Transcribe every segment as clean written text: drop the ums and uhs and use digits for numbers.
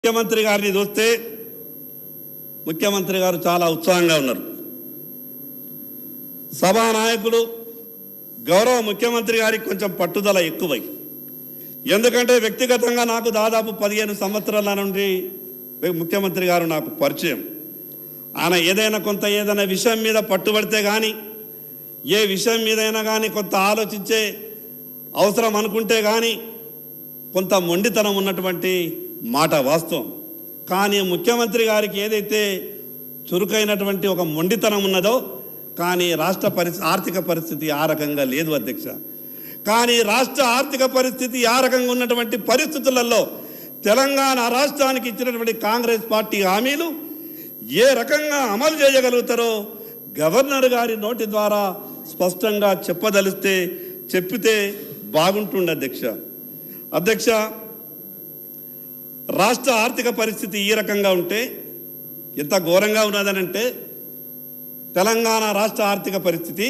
ముఖ్యమంత్రి గారిని చూస్తే ముఖ్యమంత్రి గారు చాలా ఉత్సాహంగా ఉన్నారు. సభానాయకుడు గౌరవ ముఖ్యమంత్రి గారికి కొంచెం పట్టుదల ఎక్కువై, ఎందుకంటే వ్యక్తిగతంగా నాకు దాదాపు 15 సంవత్సరాల నుండి ముఖ్యమంత్రి గారు నాకు పరిచయం. ఆయన ఏదైనా విషయం మీద పట్టుబడితే కానీ, ఏ విషయం మీదైనా కానీ కొంత ఆలోచించే అవసరం అనుకుంటే కానీ కొంత మొండితనం ఉన్నటువంటి మాట వాస్తవం. కానీ ముఖ్యమంత్రి గారికి ఏదైతే చురుకైనటువంటి ఒక మొండితనం ఉన్నదో, కానీ రాష్ట్ర ఆర్థిక పరిస్థితి ఆ రకంగా లేదు అధ్యక్ష. కానీ రాష్ట్ర ఆర్థిక పరిస్థితి ఆ రకంగా ఉన్నటువంటి పరిస్థితులలో తెలంగాణ రాష్ట్రానికి ఇచ్చినటువంటి కాంగ్రెస్ పార్టీ హామీలు ఏ రకంగా అమలు చేయగలుగుతారో గవర్నర్ గారి నోటి ద్వారా స్పష్టంగా చెప్పితే బాగుంటుండే అధ్యక్ష. రాష్ట్ర ఆర్థిక పరిస్థితి ఈ రకంగా ఉంటే ఎంత ఘోరంగా ఉన్నదనంటే, తెలంగాణ రాష్ట్ర ఆర్థిక పరిస్థితి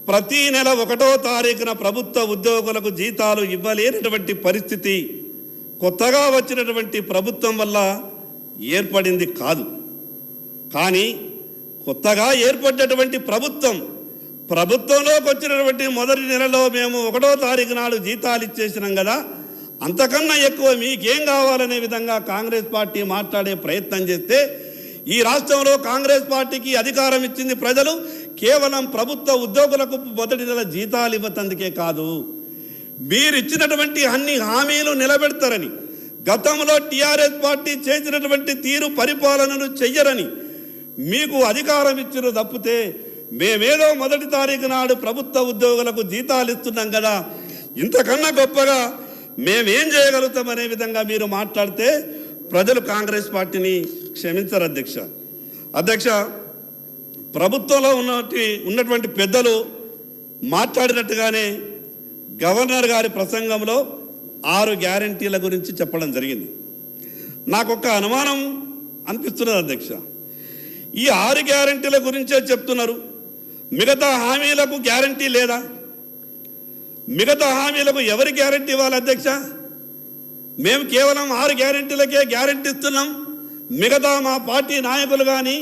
ప్రతి నెల 1వ తారీఖున ప్రభుత్వ ఉద్యోగులకు జీతాలు ఇవ్వలేనటువంటి పరిస్థితి కొత్తగా వచ్చినటువంటి ప్రభుత్వం వల్ల ఏర్పడింది కాదు. కానీ కొత్తగా ఏర్పడినటువంటి ప్రభుత్వంలోకి వచ్చినటువంటి మొదటి నెలలో మేము 1వ తారీఖు నాడు జీతాలు ఇచ్చేసినాం కదా, అంతకన్నా ఎక్కువ మీకేం కావాలనే విధంగా కాంగ్రెస్ పార్టీ మాట్లాడే ప్రయత్నం చేస్తే, ఈ రాష్ట్రంలో కాంగ్రెస్ పార్టీకి అధికారం ఇచ్చింది ప్రజలు కేవలం ప్రభుత్వ ఉద్యోగులకు మొదటి నెల జీతాలు ఇవ్వతందుకే కాదు, మీరు ఇచ్చినటువంటి అన్ని హామీలు నిలబెడతారని, గతంలో టీఆర్ఎస్ పార్టీ చేసినటువంటి తీరు పరిపాలనను చెయ్యరని మీకు అధికారం ఇచ్చిన తప్పితే, మేమేదో మొదటి తారీఖు నాడు ప్రభుత్వ ఉద్యోగులకు జీతాలు ఇస్తున్నాం కదా, ఇంతకన్నా గొప్పగా మేమేం చేయగలుగుతామనే విధంగా మీరు మాట్లాడితే ప్రజలు కాంగ్రెస్ పార్టీని క్షమించరు అధ్యక్ష. ప్రభుత్వంలో ఉన్నటువంటి పెద్దలు మాట్లాడినట్టుగానే గవర్నర్ గారి ప్రసంగంలో 6 గ్యారంటీల గురించి చెప్పడం జరిగింది. నాకు ఒక అనుమానం అనిపిస్తున్నది అధ్యక్ష. ఈ 6 గ్యారంటీల గురించే చెప్తున్నారు, మిగతా హామీలకు గ్యారంటీ లేదా? మిగతా హామీలకు ఎవరి గ్యారంటీ ఇవ్వాలి అధ్యక్ష? మేము కేవలం 6 గ్యారంటీలకే గ్యారంటీ ఇస్తున్నాం, మిగతా మా పార్టీ నాయకులు కానీ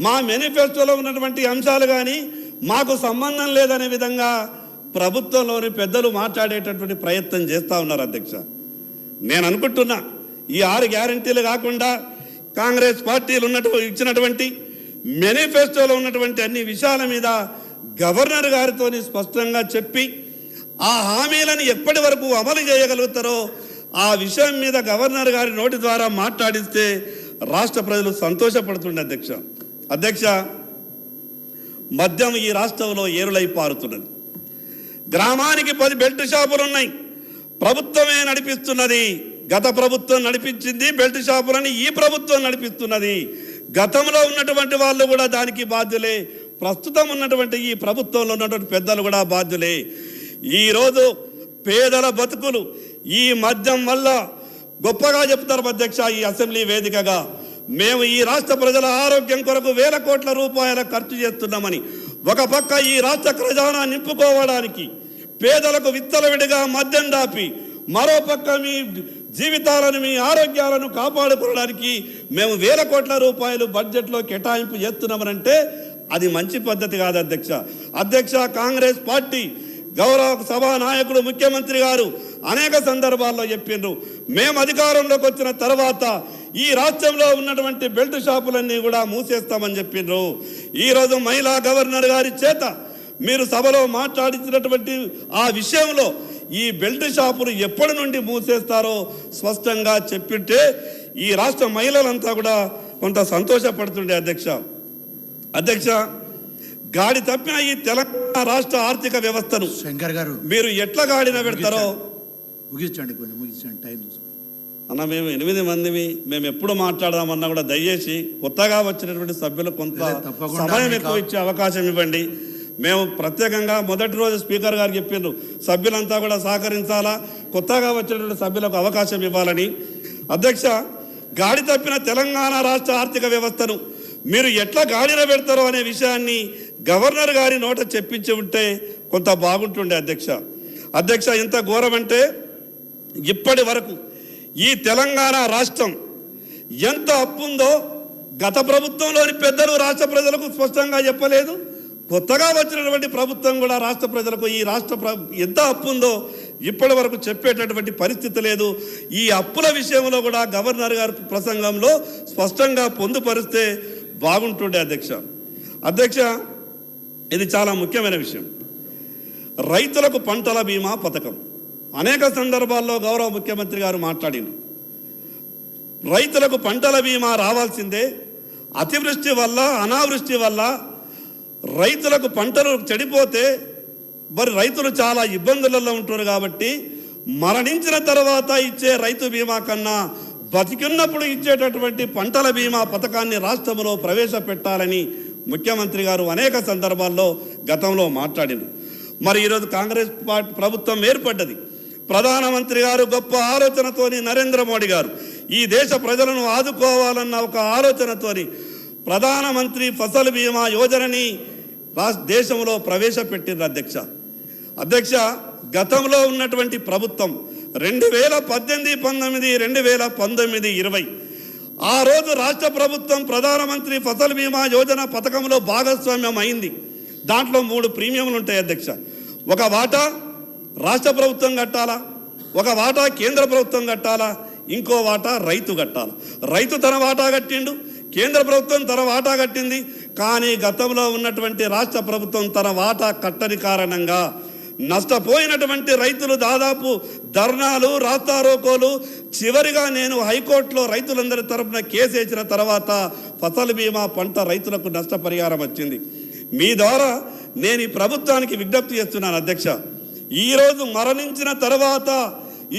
మా మేనిఫెస్టోలో ఉన్నటువంటి అంశాలు కానీ మాకు సంబంధం లేదనే విధంగా ప్రభుత్వంలోని పెద్దలు మాట్లాడేటటువంటి ప్రయత్నం చేస్తూ ఉన్నారు అధ్యక్ష. నేను అనుకుంటున్నా, ఈ 6 గ్యారంటీలు కాకుండా కాంగ్రెస్ పార్టీలు ఇచ్చినటువంటి మేనిఫెస్టోలో ఉన్నటువంటి అన్ని విషయాల మీద గవర్నర్ గారితో స్పష్టంగా చెప్పి ఆ హామీలను ఎప్పటి వరకు అమలు చేయగలుగుతారో ఆ విషయం మీద గవర్నర్ గారి నోటి ద్వారా మాట్లాడిస్తే రాష్ట్ర ప్రజలు సంతోషపడుతుండే అధ్యక్ష. మద్యం ఈ రాష్ట్రంలో ఏరులై పారుతున్నది. గ్రామానికి 10 బెల్ట్ షాపులు ఉన్నాయి, ప్రభుత్వమే నడిపిస్తున్నది. గత ప్రభుత్వం నడిపించింది బెల్ట్ షాపులని, ఈ ప్రభుత్వం నడిపిస్తున్నది. గతంలో ఉన్నటువంటి వాళ్ళు కూడా దానికి బాధ్యులే, ప్రస్తుతం ఉన్నటువంటి ఈ ప్రభుత్వంలో ఉన్నటువంటి పెద్దలు కూడా బాధ్యులే. ఈరోజు పేదల బతుకులు ఈ మద్యం వల్ల గొప్పగా చెప్తారు అధ్యక్ష. ఈ అసెంబ్లీ వేదికగా మేము ఈ రాష్ట్ర ప్రజల ఆరోగ్యం కొరకు వేల కోట్ల రూపాయల ఖర్చు చేస్తున్నామని, ఒక పక్క ఈ రాష్ట్ర ఖజానా నింపుకోవడానికి పేదలకు విత్తలవిడిగా మద్యం దాపి, మరో పక్క మీ జీవితాలను మీ ఆరోగ్యాలను కాపాడుకోవడానికి మేము వేల కోట్ల రూపాయలు బడ్జెట్లో కేటాయింపు చేస్తున్నామనంటే అది మంచి పద్ధతి కాదు అధ్యక్ష. కాంగ్రెస్ పార్టీ గౌరవ సభా నాయకుడు ముఖ్యమంత్రి గారు అనేక సందర్భాల్లో చెప్పిండ్రు, మేము అధికారంలోకి వచ్చిన తర్వాత ఈ రాష్ట్రంలో ఉన్నటువంటి బెల్ట్ షాపులన్నీ కూడా మూసేస్తామని చెప్పిండ్రు. ఈరోజు మహిళా గవర్నర్ గారి చేత మీరు సభలో మాట్లాడించినటువంటి ఆ విషయంలో ఈ బెల్ట్ షాపులు ఎప్పటి నుండి మూసేస్తారో స్పష్టంగా చెప్పింటే ఈ రాష్ట్ర మహిళలంతా కూడా కొంత సంతోషపడుతుండే అధ్యక్ష. గాడి తప్పిన ఈ తెలంగాణ రాష్ట్ర ఆర్థిక వ్యవస్థను శంకర్ గారు మీరు ఎట్లా గాడిన పెడతారో ముగించండి టైం అన్న. మేము 8 మందిమి, మేము ఎప్పుడు మాట్లాడదామన్నా కూడా దయచేసి కొత్తగా వచ్చినటువంటి సభ్యులు కొంత సమయం ఎక్కువ ఇచ్చే అవకాశం ఇవ్వండి. మేము ప్రత్యేకంగా మొదటి రోజు స్పీకర్ గారు చెప్పిండ్రు, సభ్యులంతా కూడా సహకరించాలా, కొత్తగా వచ్చినటువంటి సభ్యులకు అవకాశం ఇవ్వాలని. అధ్యక్ష, గాడి తప్పిన తెలంగాణ రాష్ట్ర ఆర్థిక వ్యవస్థను మీరు ఎట్లా గాడిన పెడతారో అనే విషయాన్ని గవర్నర్ గారి నోట చెప్పించి ఉంటే కొంత బాగుంటుండే అధ్యక్ష. ఎంత ఘోరం అంటే, ఇప్పటి వరకు ఈ తెలంగాణ రాష్ట్రం ఎంత అప్పు ఉందో గత ప్రభుత్వంలోని పెద్దలు రాష్ట్ర ప్రజలకు స్పష్టంగా చెప్పలేదు. కొత్తగా వచ్చినటువంటి ప్రభుత్వం కూడా రాష్ట్ర ప్రజలకు ఈ ఎంత అప్పు ఉందో ఇప్పటి వరకు చెప్పేటటువంటి పరిస్థితి లేదు. ఈ అప్పుల విషయంలో కూడా గవర్నర్ గారి ప్రసంగంలో స్పష్టంగా పొందుపరిస్తే బాగుంటుండే అధ్యక్ష. ఇది చాలా ముఖ్యమైన విషయం. రైతులకు పంటల బీమా పథకం అనేక సందర్భాల్లో గౌరవ ముఖ్యమంత్రి గారు మాట్లాడింది. రైతులకు పంటల బీమా రావాల్సిందే. అతివృష్టి వల్ల అనావృష్టి వల్ల రైతులకు పంటలు చెడిపోతే మరి రైతులు చాలా ఇబ్బందులలో ఉంటారు. కాబట్టి మరణించిన తర్వాత ఇచ్చే రైతు బీమా కన్నా బతికున్నప్పుడు ఇచ్చేటటువంటి పంటల బీమా పథకాన్ని రాష్ట్రంలో ప్రవేశపెట్టాలని ముఖ్యమంత్రి గారు అనేక సందర్భాల్లో గతంలో మాట్లాడింది. మరి ఈరోజు కాంగ్రెస్ పార్టీ ప్రభుత్వం ఏర్పడ్డది. ప్రధానమంత్రి గారు గొప్ప ఆలోచనతోని, నరేంద్ర మోడీ గారు ఈ దేశ ప్రజలను ఆదుకోవాలన్న ఒక ఆలోచనతోని ప్రధానమంత్రి ఫసల్ బీమా యోజనని దేశంలో ప్రవేశపెట్టింది అధ్యక్ష. గతంలో ఉన్నటువంటి ప్రభుత్వం 2018, 19, 2019, 20 ఆ రోజు రాష్ట్ర ప్రభుత్వం ప్రధానమంత్రి ఫసల్ బీమా యోజన పథకంలో భాగస్వామ్యం అయింది. దాంట్లో 3 ప్రీమియంలు ఉంటాయి అధ్యక్ష. ఒక వాటా రాష్ట్ర ప్రభుత్వం కట్టాలా, ఒక వాటా కేంద్ర ప్రభుత్వం కట్టాలా, ఇంకో వాటా రైతు కట్టాలి. రైతు తన వాటా కట్టిండు, కేంద్ర ప్రభుత్వం తన వాటా కట్టింది. కానీ గతంలో ఉన్నటువంటి రాష్ట్ర ప్రభుత్వం తన వాటా కట్టని కారణంగా నష్టపోయినటువంటి రైతులు దాదాపు ధర్నాలు, రాస్తారోకోలు, చివరిగా నేను హైకోర్టులో రైతులందరి తరపున కేసు వేసిన తర్వాత ఫసల్ బీమా పంట రైతులకు నష్టపరిహారం వచ్చింది. మీ ద్వారా నేను ఈ ప్రభుత్వానికి విజ్ఞప్తి చేస్తున్నాను అధ్యక్ష. ఈరోజు మరణించిన తర్వాత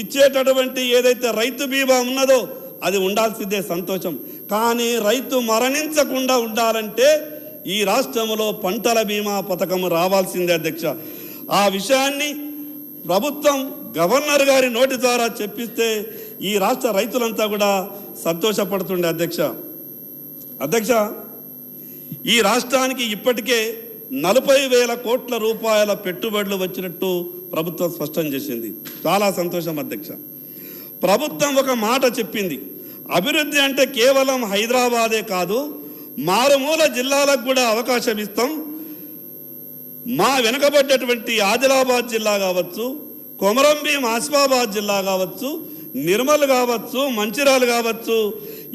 ఇచ్చేటటువంటి ఏదైతే రైతు బీమా ఉన్నదో అది ఉండాల్సిందే, సంతోషం. కానీ రైతు మరణించకుండా ఉండాలంటే ఈ రాష్ట్రంలో పంటల బీమా పథకం రావాల్సిందే అధ్యక్ష. ఆ విషయాన్ని ప్రభుత్వం గవర్నర్ గారి నోటి ద్వారా చెప్పిస్తే ఈ రాష్ట్ర రైతులంతా కూడా సంతోషపడుతుండే అధ్యక్ష. ఈ రాష్ట్రానికి ఇప్పటికే 40,000 కోట్ల రూపాయల పెట్టుబడులు వచ్చినట్టు ప్రభుత్వం స్పష్టం చేసింది. చాలా సంతోషం అధ్యక్ష. ప్రభుత్వం ఒక మాట చెప్పింది, అభివృద్ధి అంటే కేవలం హైదరాబాదే కాదు, మారుమూల జిల్లాలకు కూడా అవకాశం ఇస్తాం. మా వెనుకబడ్డటువంటి ఆదిలాబాద్ జిల్లా కావచ్చు, కొమరంభీం ఆసిఫాబాద్ జిల్లా కావచ్చు, నిర్మల్ కావచ్చు, మంచిర్యాల కావచ్చు,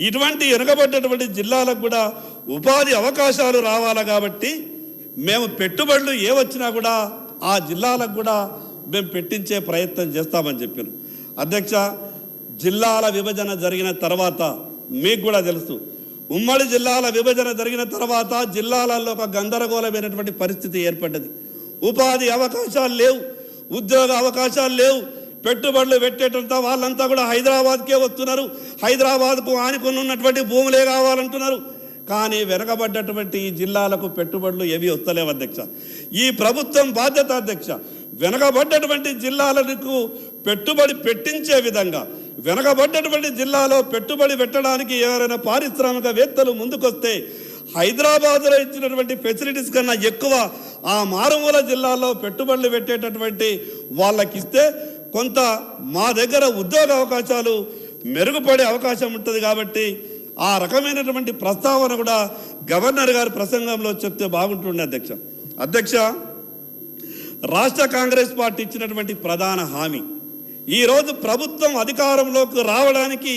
ఇటువంటి వెనుకబడ్డటువంటి జిల్లాలకు కూడా ఉపాధి అవకాశాలు రావాలి. కాబట్టి మేము పెట్టుబడులు ఏ వచ్చినా కూడా ఆ జిల్లాలకు కూడా మేము పెట్టించే ప్రయత్నం చేస్తామని చెప్పారు అధ్యక్ష. జిల్లాల విభజన జరిగిన తర్వాత మీకు కూడా తెలుసు, ఉమ్మడి జిల్లాల విభజన జరిగిన తర్వాత జిల్లాలలో ఒక గందరగోళమైనటువంటి పరిస్థితి ఏర్పడ్డది. ఉపాధి అవకాశాలు లేవు, ఉద్యోగ అవకాశాలు లేవు. పెట్టుబడులు పెట్టేటంతా వాళ్ళంతా కూడా హైదరాబాద్కే వస్తున్నారు. హైదరాబాద్కు ఆనుకుని ఉన్నటువంటి భూములే కావాలంటున్నారు. కానీ వెనకబడ్డటువంటి ఈ జిల్లాలకు పెట్టుబడులు ఏవి వస్తలేవు అధ్యక్ష. ఈ ప్రభుత్వం బాధ్యత అధ్యక్ష, వెనకబడ్డటువంటి జిల్లాలకు పెట్టుబడి పెట్టించే విధంగా, వెనకబడ్డటువంటి జిల్లాలో పెట్టుబడి పెట్టడానికి ఎవరైనా పారిశ్రామికవేత్తలు ముందుకొస్తే హైదరాబాద్లో ఇచ్చినటువంటి ఫెసిలిటీస్ కన్నా ఎక్కువ ఆ మారుమూల జిల్లాలో పెట్టుబడులు పెట్టేటటువంటి వాళ్ళకి ఇస్తే కొంత మా దగ్గర ఉద్యోగ అవకాశాలు మెరుగుపడే అవకాశం ఉంటుంది. కాబట్టి ఆ రకమైనటువంటి ప్రస్తావన కూడా గవర్నర్ గారి ప్రసంగంలో చెప్తే బాగుంటుండే అధ్యక్ష. రాష్ట్ర కాంగ్రెస్ పార్టీ ఇచ్చినటువంటి ప్రధాన హామీ, ఈరోజు ప్రభుత్వం అధికారంలోకి రావడానికి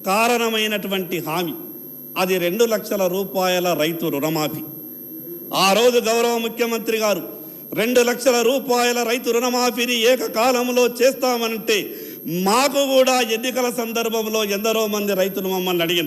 కారణమైనటువంటి హామీ, అది 2 లక్షల రూపాయల రైతు రుణమాఫీ. ఆ రోజు గౌరవ ముఖ్యమంత్రి గారు 2 లక్షల రూపాయల రైతు రుణమాఫీని ఏకకాలంలో చేస్తామంటే మాకు కూడా ఎన్నికల సందర్భంలో ఎందరో మంది రైతులు మమ్మల్ని అడిగారు.